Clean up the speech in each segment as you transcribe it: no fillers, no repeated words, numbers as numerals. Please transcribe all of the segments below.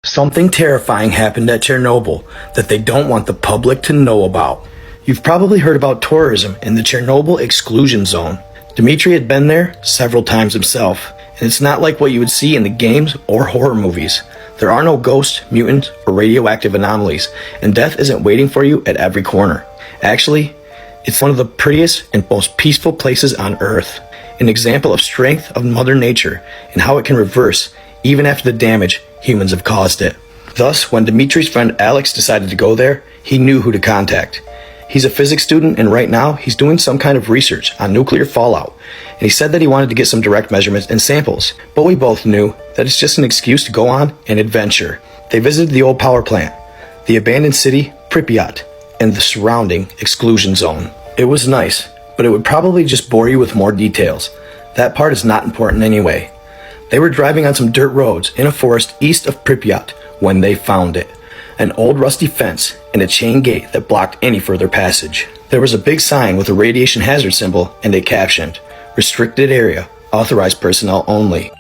Something terrifying happened at Chernobyl that they don't want the public to know about. You've probably heard about tourism in the Chernobyl exclusion zone. Dmitry had been there several times himself, and it's not like what you would see in the games or horror movies. There are no ghosts, mutants, or radioactive anomalies, and death isn't waiting for you at every corner. Actually, it's one of the prettiest and most peaceful places on Earth. An example of strength of Mother Nature and how it can reverse even after the damage humans have caused it. Thus, when Dmitry's friend Alex decided to go there, he knew who to contact. He's a physics student, and right now he's doing some kind of research on nuclear fallout, and he said that he wanted to get some direct measurements and samples, but we both knew that it's just an excuse to go on an adventure. They visited the old power plant, the abandoned city Pripyat, and the surrounding exclusion zone. It was nice, but it would probably just bore you with more details. That part is not important anyway. They were driving on some dirt roads in a forest east of Pripyat when they found it. An old rusty fence and a chain gate that blocked any further passage. There was a big sign with a radiation hazard symbol and a caption, "Restricted area, authorized personnel only."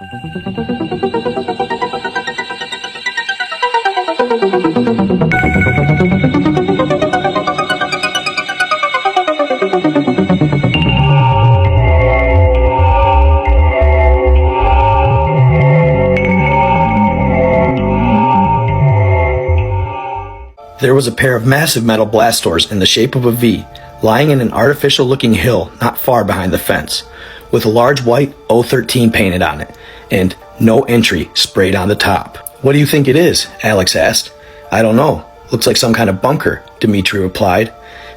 There was a pair of massive metal blast doors in the shape of a V, lying in an artificial-looking hill not far behind the fence, with a large white O13 painted on it, and "No entry" sprayed on the top. "What do you think it is?" Alex asked. "I don't know. Looks like some kind of bunker," Dmitry replied.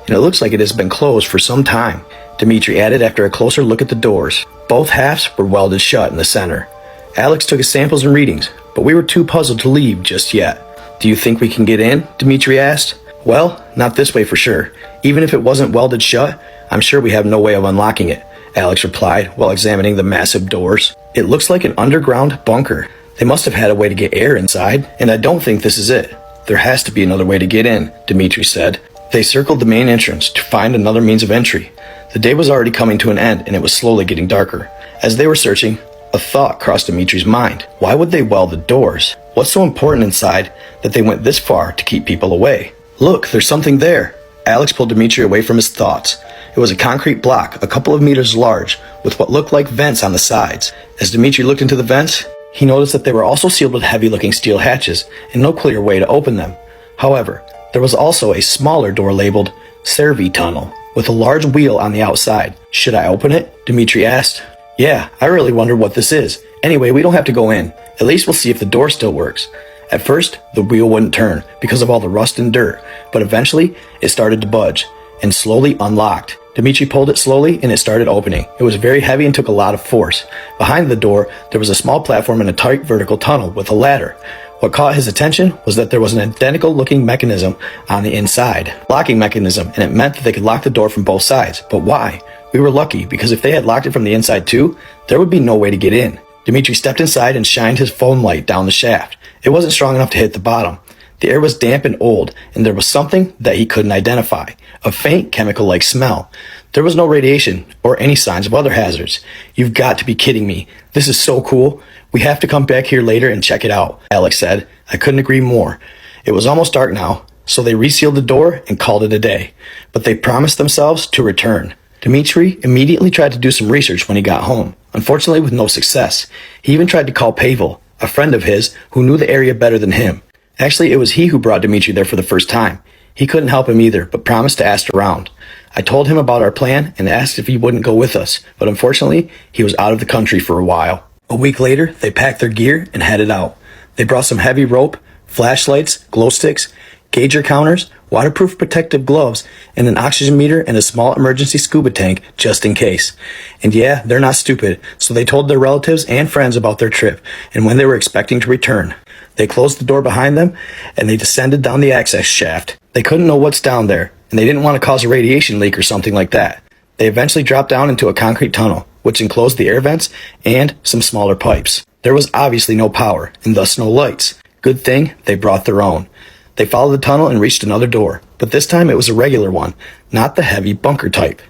"And it looks like it has been closed for some time," Dmitry added after a closer look at the doors. Both halves were welded shut in the center. Alex took his samples and readings, but we were too puzzled to leave just yet. "Do you think we can get in?" Dmitry asked. "Well, not this way for sure. Even if it wasn't welded shut, I'm sure we have no way of unlocking it," Alex replied while examining the massive doors. "It looks like an underground bunker. They must have had a way to get air inside, and I don't think this is it. There has to be another way to get in," Dmitry said. They circled the main entrance to find another means of entry. The day was already coming to an end, and it was slowly getting darker. As they were searching, a thought crossed Dmitry's mind. Why would they weld the doors? What's so important inside that they went this far to keep people away? "Look, there's something there." Alex pulled Dmitry away from his thoughts. It was a concrete block a couple of meters large with what looked like vents on the sides. As Dmitry looked into the vents, he noticed that they were also sealed with heavy-looking steel hatches and no clear way to open them. However, there was also a smaller door labeled Servi Tunnel with a large wheel on the outside. "Should I open it?" Dmitry asked. "Yeah, I really wonder what this is. Anyway, we don't have to go in. At least we'll see if the door still works." At first, the wheel wouldn't turn because of all the rust and dirt, but eventually, it started to budge and slowly unlocked. Dmitry pulled it slowly and it started opening. It was very heavy and took a lot of force. Behind the door, there was a small platform and a tight vertical tunnel with a ladder. What caught his attention was that there was an identical-looking mechanism on the inside, locking mechanism, and it meant that they could lock the door from both sides. But why? We were lucky, because if they had locked it from the inside too, there would be no way to get in. Dmitry stepped inside and shined his phone light down the shaft. It wasn't strong enough to hit the bottom. The air was damp and old, and there was something that he couldn't identify, a faint chemical-like smell. There was no radiation or any signs of other hazards. "You've got to be kidding me. This is so cool. We have to come back here later and check it out," Alex said. I couldn't agree more. It was almost dark now, so they resealed the door and called it a day. But they promised themselves to return. Dmitry immediately tried to do some research when he got home, unfortunately with no success. He even tried to call Pavel, a friend of his who knew the area better than him. Actually, it was he who brought Dmitry there for the first time. He couldn't help him either, but promised to ask around. I told him about our plan and asked if he wouldn't go with us, but unfortunately, he was out of the country for a while. A week later, they packed their gear and headed out. They brought some heavy rope, flashlights, glow sticks, gauger counters, waterproof protective gloves, and an oxygen meter and a small emergency scuba tank just in case. And yeah, they're not stupid, so they told their relatives and friends about their trip and when they were expecting to return. They closed the door behind them and they descended down the access shaft. They couldn't know what's down there, and they didn't want to cause a radiation leak or something like that. They eventually dropped down into a concrete tunnel, which enclosed the air vents and some smaller pipes. There was obviously no power, and thus no lights. Good thing they brought their own. They followed the tunnel and reached another door, but this time it was a regular one, not the heavy bunker type.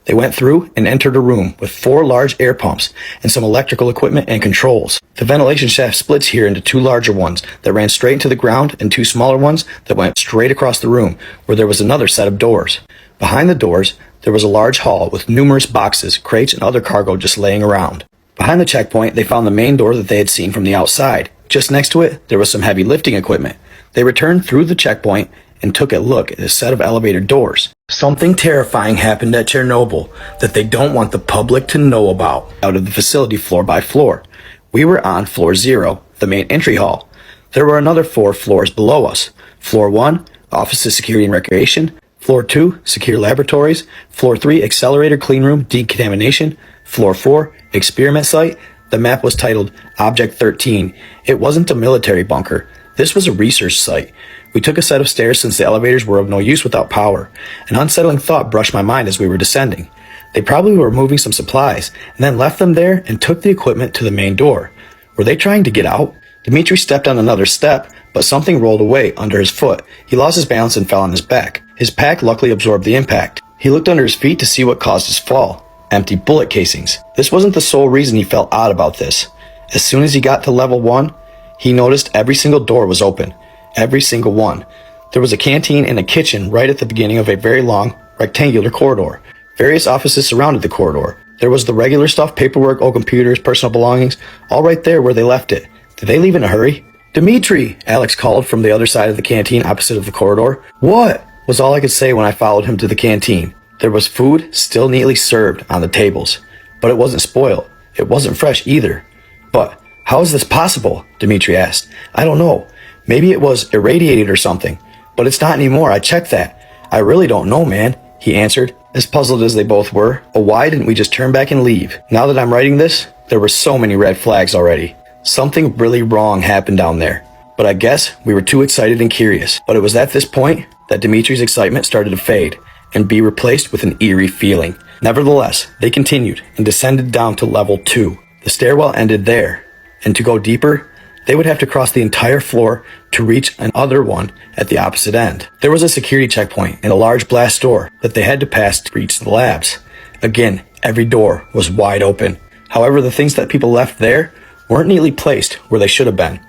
They went through and entered a room with 4 large air pumps and some electrical equipment and controls. The ventilation shaft splits here into 2 larger ones that ran straight into the ground and 2 smaller ones that went straight across the room where there was another set of doors. Behind the doors, there was a large hall with numerous boxes, crates, and other cargo just laying around. Behind the checkpoint, they found the main door that they had seen from the outside. Just next to it, there was some heavy lifting equipment. They returned through the checkpoint and took a look at a set of elevator doors. Something terrifying happened at Chernobyl that they don't want the public to know about. Out of the facility floor by floor. We were on floor 0, the main entry hall. There were another 4 floors below us. Floor 1, offices, security and recreation. Floor 2, secure laboratories. Floor 3, accelerator, clean room, decontamination. Floor 4, experiment site. The map was titled Object 13. It wasn't a military bunker. This was a research site. We took a set of stairs since the elevators were of no use without power. An unsettling thought brushed my mind as we were descending. They probably were moving some supplies and then left them there and took the equipment to the main door. Were they trying to get out? Dmitri stepped on another step, but something rolled away under his foot. He lost his balance and fell on his back. His pack luckily absorbed the impact. He looked under his feet to see what caused his fall. Empty bullet casings. This wasn't the sole reason he felt odd about this. As soon as he got to level 1, he noticed every single door was open. Every single one. There was a canteen and a kitchen right at the beginning of a very long, rectangular corridor. Various offices surrounded the corridor. There was the regular stuff, paperwork, old computers, personal belongings, all right there where they left it. Did they leave in a hurry? "Dmitri!" Alex called from the other side of the canteen opposite of the corridor. "What?" was all I could say when I followed him to the canteen. There was food still neatly served on the tables, but it wasn't spoiled. It wasn't fresh either. "But how is this possible?" Dmitri asked. "I don't know. Maybe it was irradiated or something, but it's not anymore. I checked that. I really don't know, man," he answered, as puzzled as they both were. Oh, why didn't we just turn back and leave? Now that I'm writing this, there were so many red flags already. Something really wrong happened down there. But I guess we were too excited and curious. But it was at this point that Dimitri's excitement started to fade and be replaced with an eerie feeling. Nevertheless, they continued and descended down to level 2. The stairwell ended there, and to go deeper, they would have to cross the entire floor to reach another one at the opposite end. There was a security checkpoint and a large blast door that they had to pass to reach the labs. Again, every door was wide open. However, the things that people left there weren't neatly placed where they should have been.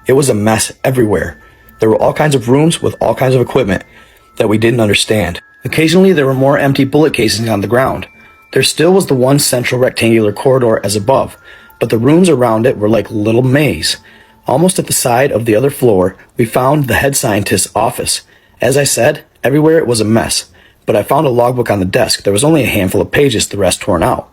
It was a mess everywhere. There were all kinds of rooms with all kinds of equipment that we didn't understand. Occasionally, there were more empty bullet casings on the ground. There still was the one central rectangular corridor as above, but the rooms around it were like a little maze. Almost at the side of the other floor, we found the head scientist's office. As I said, everywhere it was a mess, but I found a logbook on the desk. There was only a handful of pages, the rest torn out.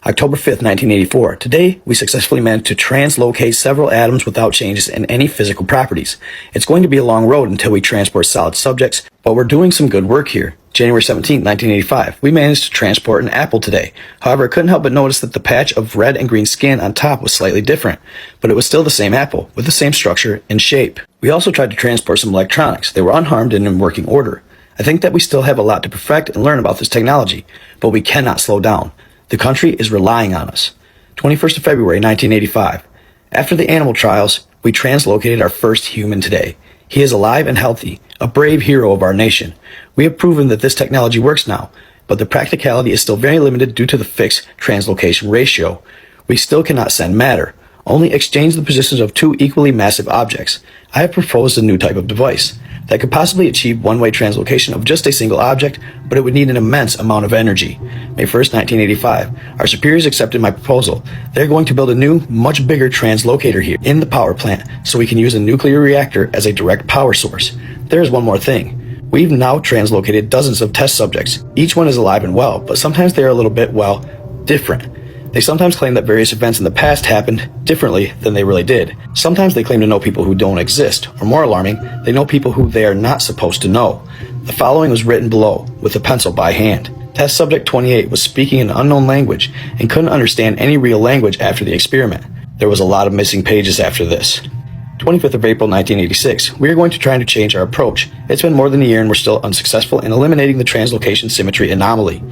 October 5th, 1984. Today, we successfully managed to translocate several atoms without changes in any physical properties. It's going to be a long road until we transport solid subjects, but we're doing some good work here. January 17th, 1985. We managed to transport an apple today. However, I couldn't help but notice that the patch of red and green skin on top was slightly different, but it was still the same apple, with the same structure and shape. We also tried to transport some electronics. They were unharmed and in working order. I think that we still have a lot to perfect and learn about this technology, but we cannot slow down. The country is relying on us. 21st of February, 1985. After the animal trials, we translocated our first human today. He is alive and healthy, a brave hero of our nation. We have proven that this technology works now, but the practicality is still very limited due to the fixed translocation ratio. We still cannot send matter, only exchange the positions of 2 equally massive objects. I have proposed a new type of device that could possibly achieve one-way translocation of just a single object, but it would need an immense amount of energy. May 1st, 1985. Our superiors accepted my proposal. They're going to build a new, much bigger translocator here in the power plant so we can use a nuclear reactor as a direct power source. There is one more thing. We've now translocated dozens of test subjects. Each one is alive and well, but sometimes they are a little bit, well, different. They sometimes claim that various events in the past happened differently than they really did. Sometimes they claim to know people who don't exist, or more alarming, they know people who they are not supposed to know. The following was written below, with a pencil by hand. Test subject 28 was speaking an unknown language and couldn't understand any real language after the experiment. There was a lot of missing pages after this. 25th of April, 1986. We are going to try to change our approach. It's been more than a year and we're still unsuccessful in eliminating the translocation symmetry anomaly.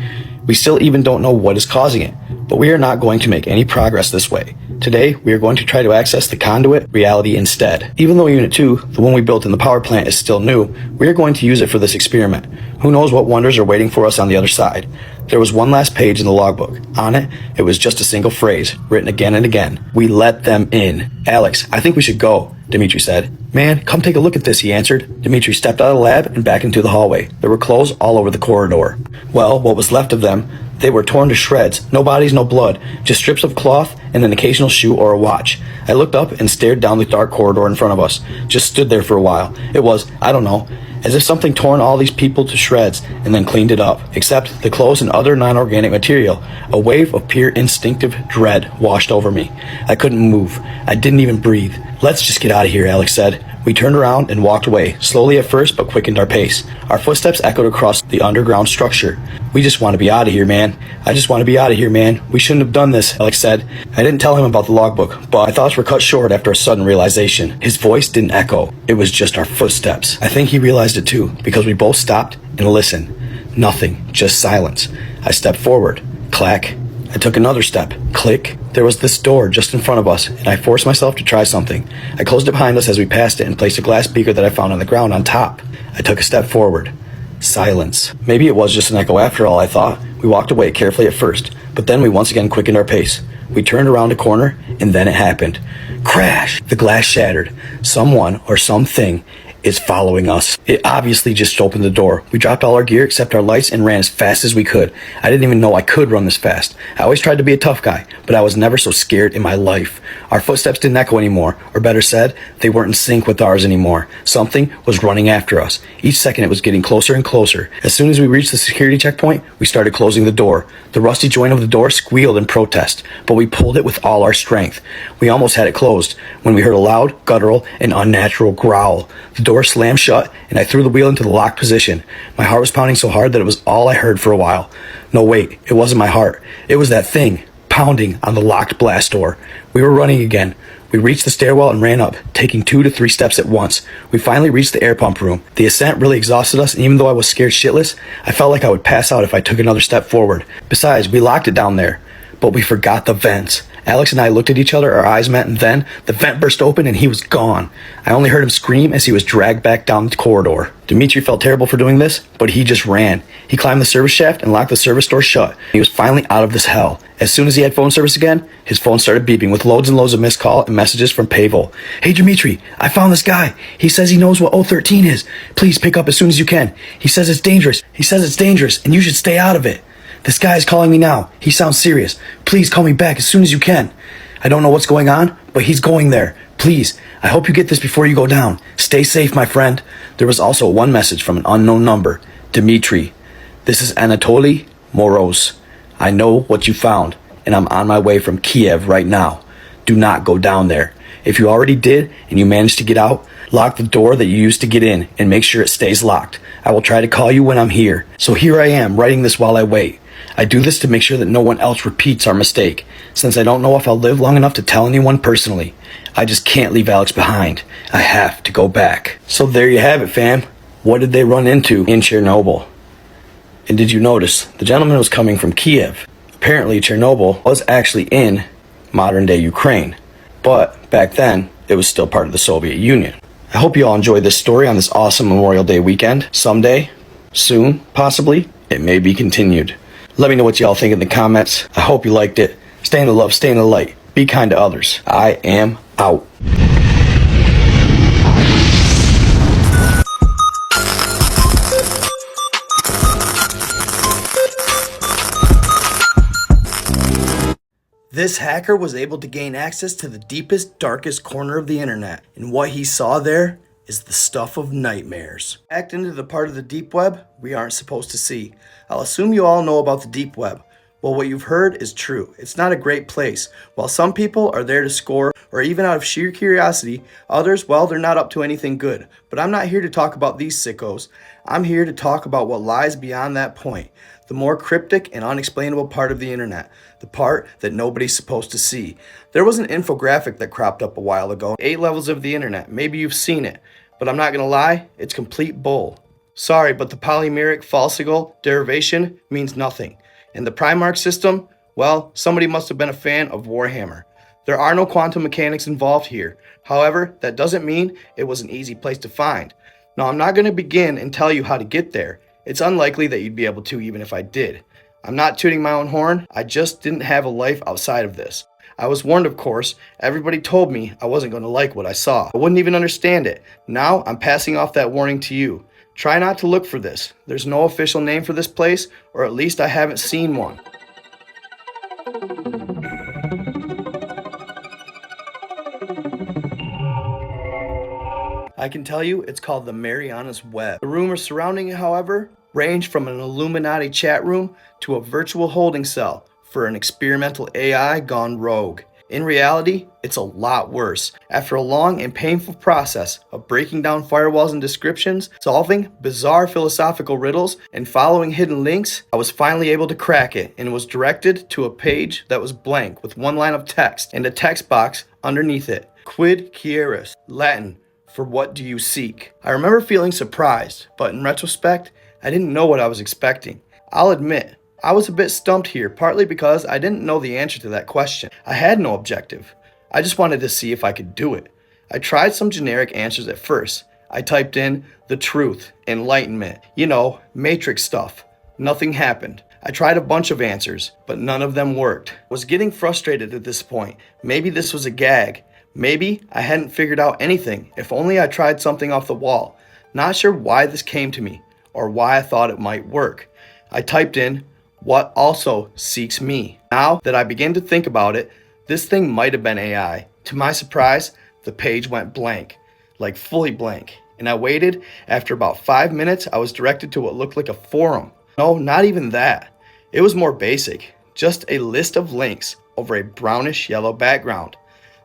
We still even don't know what is causing it, but we are not going to make any progress this way. Today, we are going to try to access the conduit reality instead. Even though Unit 2, the one we built in the power plant, is still new, we are going to use it for this experiment. Who knows what wonders are waiting for us on the other side. There was one last page in the logbook. On it, it was just a single phrase, written again and again. We let them in. Alex, I think we should go, Dimitri said. Man, come take a look at this, he answered. Dimitri stepped out of the lab and back into the hallway. There were clothes all over the corridor. Well, what was left of them, they were torn to shreds. No bodies, no blood. Just strips of cloth and an occasional shoe or a watch. I looked up and stared down the dark corridor in front of us. Just stood there for a while. It was, I don't know, as if something torn all these people to shreds and then cleaned it up. Except the clothes and other non-organic material. A wave of pure instinctive dread washed over me. I couldn't move. I didn't even breathe. Let's just get out of here, Alex said. We turned around and walked away, slowly at first, but quickened our pace. Our footsteps echoed across the underground structure. We just want to be out of here, man. I just want to be out of here, man. We shouldn't have done this, Alex said. I didn't tell him about the logbook, but my thoughts were cut short after a sudden realization. His voice didn't echo. It was just our footsteps. I think he realized it too, because we both stopped and listened. Nothing, just silence. I stepped forward. Clack. I took another step. Click. There was this door just in front of us, and I forced myself to try something. I closed it behind us as we passed it and placed a glass beaker that I found on the ground on top. I took a step forward. Silence. Maybe it was just an echo after all, I thought. We walked away carefully at first, but then we once again quickened our pace. We turned around a corner, and then it happened. Crash! The glass shattered. Someone or something is following us. It obviously just opened the door. We dropped all our gear except our lights and ran as fast as we could. I didn't even know I could run this fast. I always tried to be a tough guy, but I was never so scared in my life. Our footsteps didn't echo anymore, or better said, they weren't in sync with ours anymore. Something was running after us. Each second it was getting closer and closer. As soon as we reached the security checkpoint, we started closing the door. The rusty joint of the door squealed in protest, but we pulled it with all our strength. We almost had it closed when we heard a loud, guttural, and unnatural growl. The door slammed shut, and I threw the wheel into the locked position. My heart was pounding so hard that it was all I heard for a while. No, wait, it wasn't my heart. It was that thing, pounding on the locked blast door. We were running again. We reached the stairwell and ran up, taking 2 to 3 steps at once. We finally reached the air pump room. The ascent really exhausted us, and even though I was scared shitless, I felt like I would pass out if I took another step forward. Besides, we locked it down there. But we forgot the vents. Alex and I looked at each other, our eyes met, and then the vent burst open and he was gone. I only heard him scream as he was dragged back down the corridor. Dimitri felt terrible for doing this, but he just ran. He climbed the service shaft and locked the service door shut. He was finally out of this hell. As soon as he had phone service again, his phone started beeping with loads and loads of missed call and messages from Pavel. Hey Dimitri, I found this guy. He says he knows what 013 is. Please pick up as soon as you can. He says it's dangerous. And you should stay out of it. This guy is calling me now. He sounds serious. Please call me back as soon as you can. I don't know what's going on, but he's going there. Please, I hope you get this before you go down. Stay safe, my friend. There was also one message from an unknown number. Dimitri, this is Anatoly Moroz. I know what you found, and I'm on my way from Kiev right now. Do not go down there. If you already did and you managed to get out, lock the door that you used to get in and make sure it stays locked. I will try to call you when I'm here. So here I am, writing this while I wait. I do this to make sure that no one else repeats our mistake, since I don't know if I'll live long enough to tell anyone personally. I just can't leave Alex behind. I have to go back. So there you have it, fam. What did they run into in Chernobyl? And did you notice, the gentleman was coming from Kiev. Apparently Chernobyl was actually in modern-day Ukraine, but back then, it was still part of the Soviet Union. I hope you all enjoyed this story on this awesome Memorial Day weekend. Someday, soon, possibly, it may be continued. Let me know what y'all think in the comments. I hope you liked it. Stay in the love, stay in the light. Be kind to others. I am out. This hacker was able to gain access to the deepest, darkest corner of the internet, and what he saw there is the stuff of nightmares. Hacked into the part of the deep web we aren't supposed to see. I'll assume you all know about the deep web. Well, what you've heard is true. It's not a great place. While some people are there to score, or even out of sheer curiosity, others, well, they're not up to anything good. But I'm not here to talk about these sickos. I'm here to talk about what lies beyond that point. The more cryptic and unexplainable part of the internet. The part that nobody's supposed to see. There was an infographic that cropped up a while ago. 8 levels of the internet. Maybe you've seen it. But I'm not gonna lie, it's complete bull. Sorry, but the polymeric falsical derivation means nothing. And the Primarch system, well, somebody must have been a fan of Warhammer. There are no quantum mechanics involved here. However, that doesn't mean it was an easy place to find. Now, I'm not going to begin and tell you how to get there. It's unlikely that you'd be able to even if I did. I'm not tooting my own horn, I just didn't have a life outside of this. I was warned, of course. Everybody told me I wasn't going to like what I saw. I wouldn't even understand it. Now, I'm passing off that warning to you. Try not to look for this. There's no official name for this place, or at least I haven't seen one. I can tell you it's called the Mariana's Web. The rumors surrounding it, however, range from an Illuminati chat room to a virtual holding cell for an experimental AI gone rogue. In reality, it's a lot worse. After a long and painful process of breaking down firewalls and descriptions, solving bizarre philosophical riddles, and following hidden links, I was finally able to crack it and was directed to a page that was blank with one line of text and a text box underneath it. Quid quieres, Latin, for what do you seek? I remember feeling surprised, but in retrospect, I didn't know what I was expecting. I'll admit, I was a bit stumped here, partly because I didn't know the answer to that question. I had no objective. I just wanted to see if I could do it. I tried some generic answers at first. I typed in the truth, enlightenment, matrix stuff. Nothing happened. I tried a bunch of answers, but none of them worked. I was getting frustrated at this point. Maybe this was a gag. Maybe I hadn't figured out anything. If only I tried something off the wall. Not sure why this came to me, or why I thought it might work. I typed in, what also seeks me. Now that I begin to think about it, this thing might have been AI. To my surprise, the page went blank, like fully blank. And I waited. After about 5 minutes, I was directed to what looked like a forum. No, not even that. It was more basic. Just a list of links over a brownish yellow background.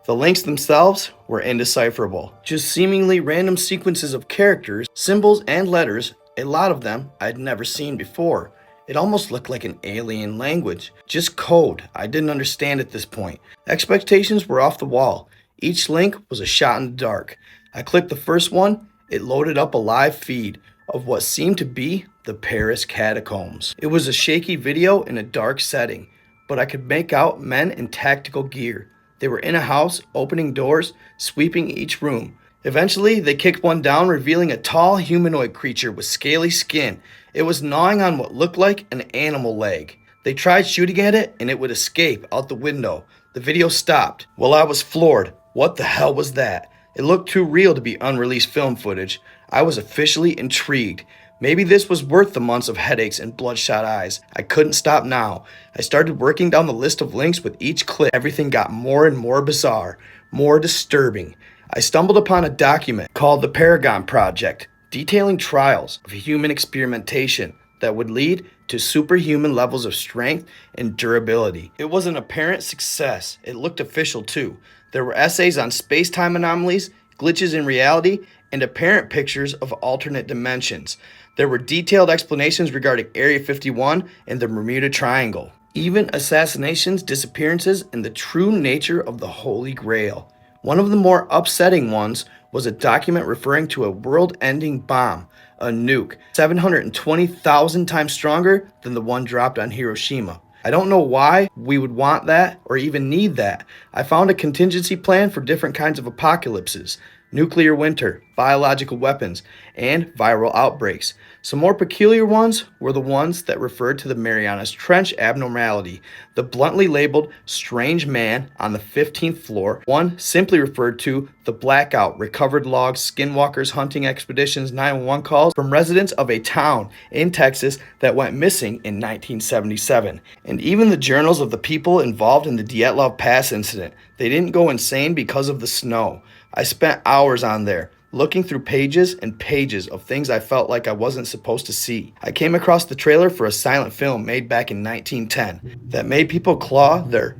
The links themselves were indecipherable. Just seemingly random sequences of characters, symbols, and letters, a lot of them I'd never seen before. It almost looked like an alien language. Just code I didn't understand at this point. Expectations were off the wall. Each link was a shot in the dark. I clicked the first one. It loaded up a live feed of what seemed to be the Paris catacombs. It was a shaky video in a dark setting, but I could make out men in tactical gear. They were in a house, opening doors, sweeping each room. Eventually, they kicked one down, revealing a tall humanoid creature with scaly skin. It was gnawing on what looked like an animal leg. They tried shooting at it, and it would escape out the window. The video stopped. Well, I was floored. What the hell was that? It looked too real to be unreleased film footage. I was officially intrigued. Maybe this was worth the months of headaches and bloodshot eyes. I couldn't stop now. I started working down the list of links with each click. Everything got more and more bizarre, more disturbing. I stumbled upon a document called the Paragon Project, detailing trials of human experimentation that would lead to superhuman levels of strength and durability. It was an apparent success. It looked official too. There were essays on space-time anomalies, glitches in reality, and apparent pictures of alternate dimensions. There were detailed explanations regarding Area 51 and the Bermuda Triangle, even assassinations, disappearances, and the true nature of the Holy Grail. One of the more upsetting ones was a document referring to a world-ending bomb, a nuke, 720,000 times stronger than the one dropped on Hiroshima. I don't know why we would want that or even need that. I found a contingency plan for different kinds of apocalypses. Nuclear winter, biological weapons, and viral outbreaks. Some more peculiar ones were the ones that referred to the Marianas Trench abnormality, the bluntly labeled strange man on the 15th floor. One simply referred to the blackout, recovered logs, skinwalkers, hunting expeditions, 911 calls from residents of a town in Texas that went missing in 1977. And even the journals of the people involved in the Dyatlov Pass incident. They didn't go insane because of the snow. I spent hours on there, looking through pages and pages of things I felt like I wasn't supposed to see. I came across the trailer for a silent film made back in 1910 that made people claw their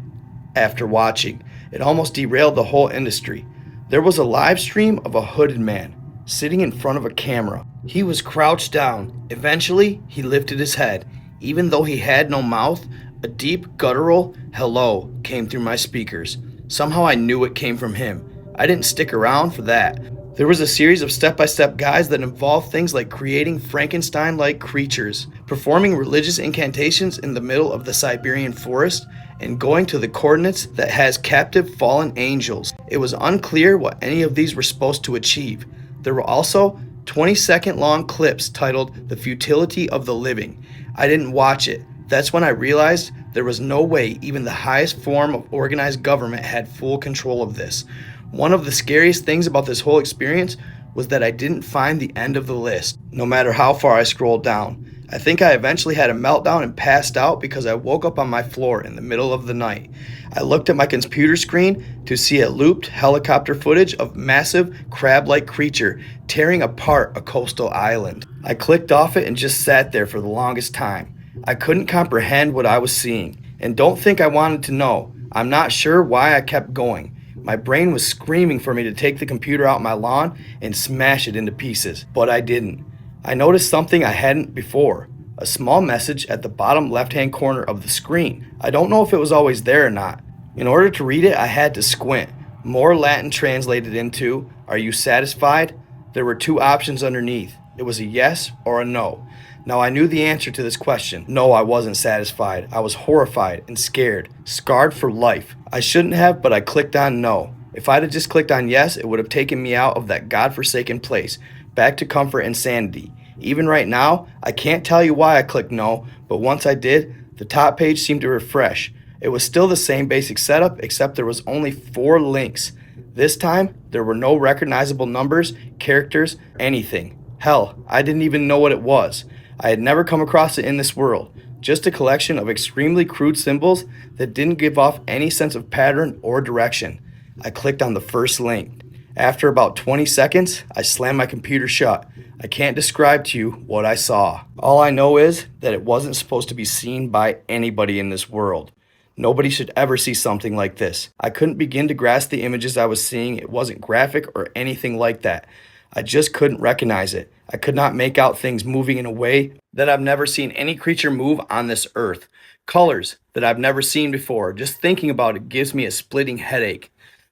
after watching. It almost derailed the whole industry. There was a live stream of a hooded man sitting in front of a camera. He was crouched down. Eventually, he lifted his head. Even though he had no mouth, a deep, guttural hello came through my speakers. Somehow I knew it came from him. I didn't stick around for that. There was a series of step-by-step guides that involved things like creating Frankenstein-like creatures, performing religious incantations in the middle of the Siberian forest, and going to the coordinates that has captive fallen angels. It was unclear what any of these were supposed to achieve. There were also 20-second long clips titled The Futility of the Living. I didn't watch it. That's when I realized there was no way even the highest form of organized government had full control of this. One of the scariest things about this whole experience was that I didn't find the end of the list, no matter how far I scrolled down. I think I eventually had a meltdown and passed out because I woke up on my floor in the middle of the night. I looked at my computer screen to see a looped helicopter footage of massive crab-like creature tearing apart a coastal island. I clicked off it and just sat there for the longest time. I couldn't comprehend what I was seeing, and don't think I wanted to know. I'm not sure why I kept going. My brain was screaming for me to take the computer out my lawn and smash it into pieces, but I didn't. I noticed something I hadn't before, a small message at the bottom left-hand corner of the screen. I don't know if it was always there or not. In order to read it, I had to squint. More Latin translated into, "Are you satisfied?" There were two options underneath. It was a yes or a no. Now I knew the answer to this question. No, I wasn't satisfied. I was horrified and scared, scarred for life. I shouldn't have, but I clicked on no. If I'd have just clicked on yes, it would have taken me out of that godforsaken place, back to comfort and sanity. Even right now, I can't tell you why I clicked no, but once I did, the top page seemed to refresh. It was still the same basic setup, except there was only 4 links. This time, there were no recognizable numbers, characters, anything. Hell, I didn't even know what it was. I had never come across it in this world, just a collection of extremely crude symbols that didn't give off any sense of pattern or direction. I clicked on the first link. After about 20 seconds, I slammed my computer shut. I can't describe to you what I saw. All I know is that it wasn't supposed to be seen by anybody in this world. Nobody should ever see something like this. I couldn't begin to grasp the images I was seeing. It wasn't graphic or anything like that. I just couldn't recognize it. I could not make out things moving in a way that I've never seen any creature move on this earth. Colors that I've never seen before. Just thinking about it gives me a splitting headache.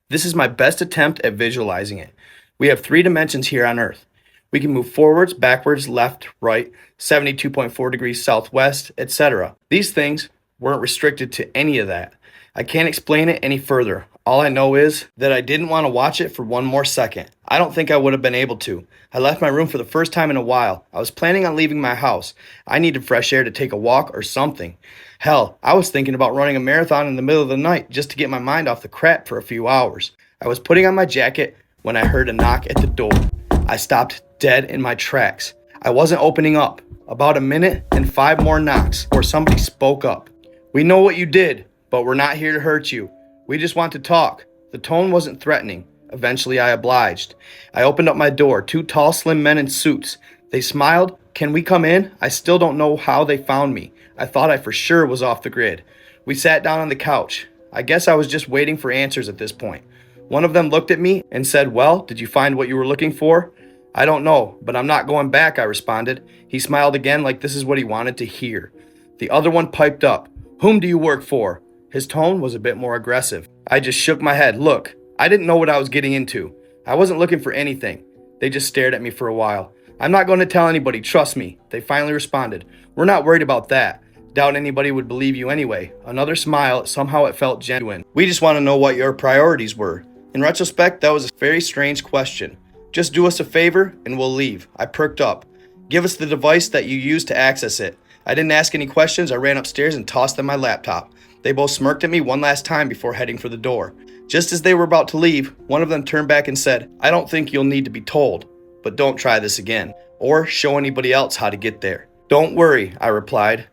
This is my best attempt at visualizing it. We have 3 dimensions here on Earth. We can move forwards, backwards, left, right, 72.4 degrees southwest, etc. These things weren't restricted to any of that. I can't explain it any further. All I know is that I didn't want to watch it for one more second. I don't think I would have been able to. I left my room for the first time in a while. I was planning on leaving my house. I needed fresh air to take a walk or something. Hell, I was thinking about running a marathon in the middle of the night just to get my mind off the crap for a few hours. I was putting on my jacket when I heard a knock at the door. I stopped dead in my tracks. I wasn't opening up. About a minute and 5 more knocks before somebody spoke up. "We know what you did, but we're not here to hurt you. We just want to talk." The tone wasn't threatening. Eventually, I obliged. I opened up my door. 2 tall, slim men in suits. They smiled. "Can we come in?" I still don't know how they found me. I thought I for sure was off the grid. We sat down on the couch. I guess I was just waiting for answers at this point. One of them looked at me and said, "Well, did you find what you were looking for?" "I don't know, but I'm not going back," I responded. He smiled again like this is what he wanted to hear. The other one piped up. "Whom do you work for?" His tone was a bit more aggressive. I just shook my head. Look, I didn't know what I was getting into. I wasn't looking for anything. They just stared at me for a while. "I'm not going to tell anybody, trust me," they finally responded. "We're not worried about that. Doubt anybody would believe you anyway." Another smile, somehow it felt genuine. "We just want to know what your priorities were." In retrospect, that was a very strange question. "Just do us a favor and we'll leave." I perked up. "Give us the device that you used to access it." I didn't ask any questions. I ran upstairs and tossed them my laptop. They both smirked at me one last time before heading for the door. Just as they were about to leave, one of them turned back and said, "I don't think you'll need to be told, but don't try this again, or show anybody else how to get there." "Don't worry," I replied.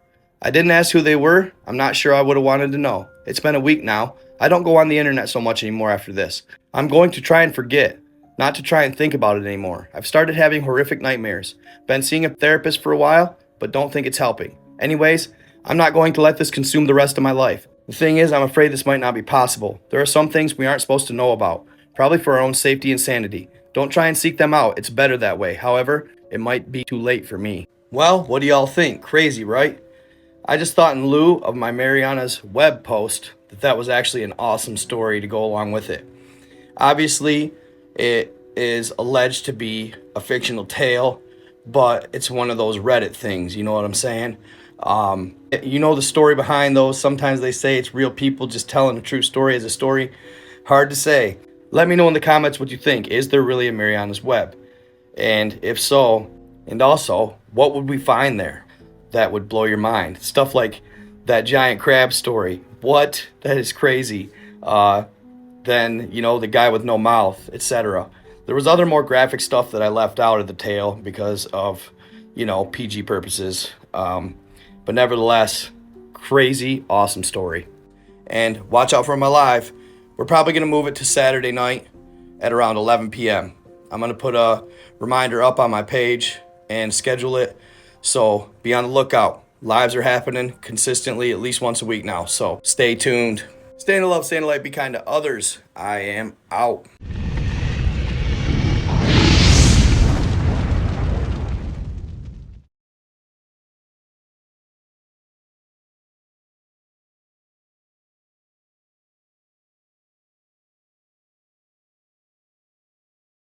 I didn't ask who they were. I'm not sure I would have wanted to know. It's been a week now. I don't go on the internet so much anymore after this. I'm going to try and forget, not to try and think about it anymore. I've started having horrific nightmares. Been seeing a therapist for a while, but don't think it's helping. Anyways, I'm not going to let this consume the rest of my life. The thing is, I'm afraid this might not be possible. There are some things we aren't supposed to know about, probably for our own safety and sanity. Don't try and seek them out. It's better that way. However, it might be too late for me. Well, what do y'all think? Crazy, right? I just thought in lieu of my Mariana's web post that was actually an awesome story to go along with it. Obviously, it is alleged to be a fictional tale, but it's one of those Reddit things, you know what I'm saying? You know the story behind those. Sometimes they say it's real people just telling a true story as a story. Hard to say. Let me know in the comments what you think. Is there really a Mariana's Web? And if so, and also, what would we find there that would blow your mind? Stuff like that giant crab story. What? That is crazy. Then, you know, the guy with no mouth, etc. There was other more graphic stuff that I left out of the tale because of, you know, PG purposes. But nevertheless, crazy, awesome story. And watch out for my live. We're probably going to move it to Saturday night at around 11 p.m. I'm going to put a reminder up on my page and schedule it. So be on the lookout. Lives are happening consistently at least once a week now. So stay tuned. Stay in the love, stay in the light, be kind to others. I am out.